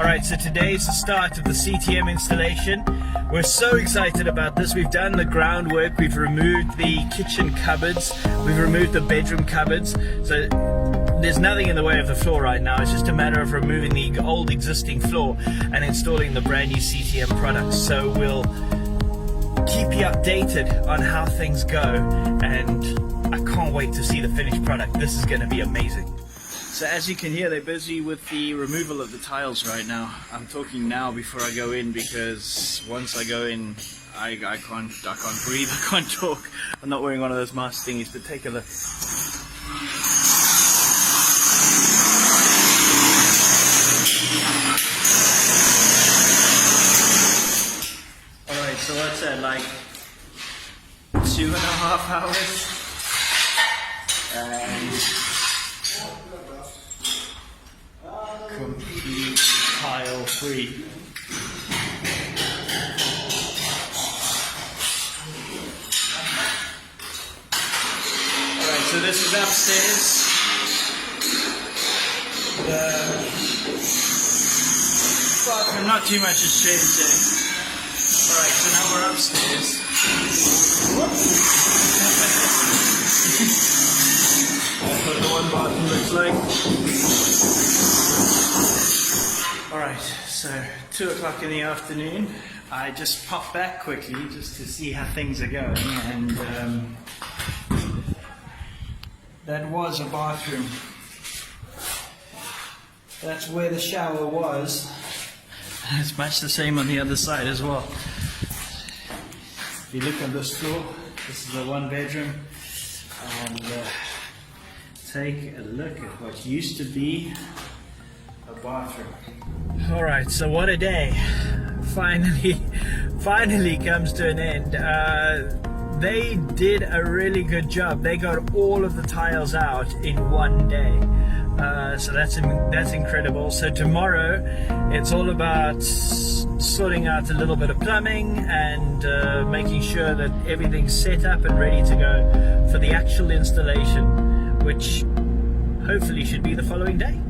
Alright, so today is the start of the CTM installation. We're so excited about this. We've done the groundwork, we've removed the kitchen cupboards, we've removed the bedroom cupboards. So there's nothing in the way of the floor right now. It's just a matter of removing the old existing floor and installing the brand new CTM products. So we'll keep you updated on how things go, and I can't wait to see the finished product. This is going to be amazing. So as you can hear, they're busy with the removal of the tiles right now. I'm talking now before I go in, because once I go in, I can't breathe, I can't talk. I'm not wearing one of those mask thingies, but take a look. Alright, so what's that, like 2.5 hours? And complete tile free. Alright, so this is upstairs. The bathroom, not too much has changed there. Alright, so now we're upstairs. That's what the one bathroom looks like. Alright, so 2 o'clock in the afternoon. I just popped back quickly just to see how things are going, and that was a bathroom. That's where the shower was. It's much the same on the other side as well. If you look on this floor, this is a 1-bedroom, and take a look at what used to be a bathroom. Alright, so what a day. Finally comes to an end. They did a really good job. They got all of the tiles out in one day. So that's incredible. So tomorrow it's all about sorting out a little bit of plumbing and making sure that everything's set up and ready to go for the actual installation, which hopefully should be the following day.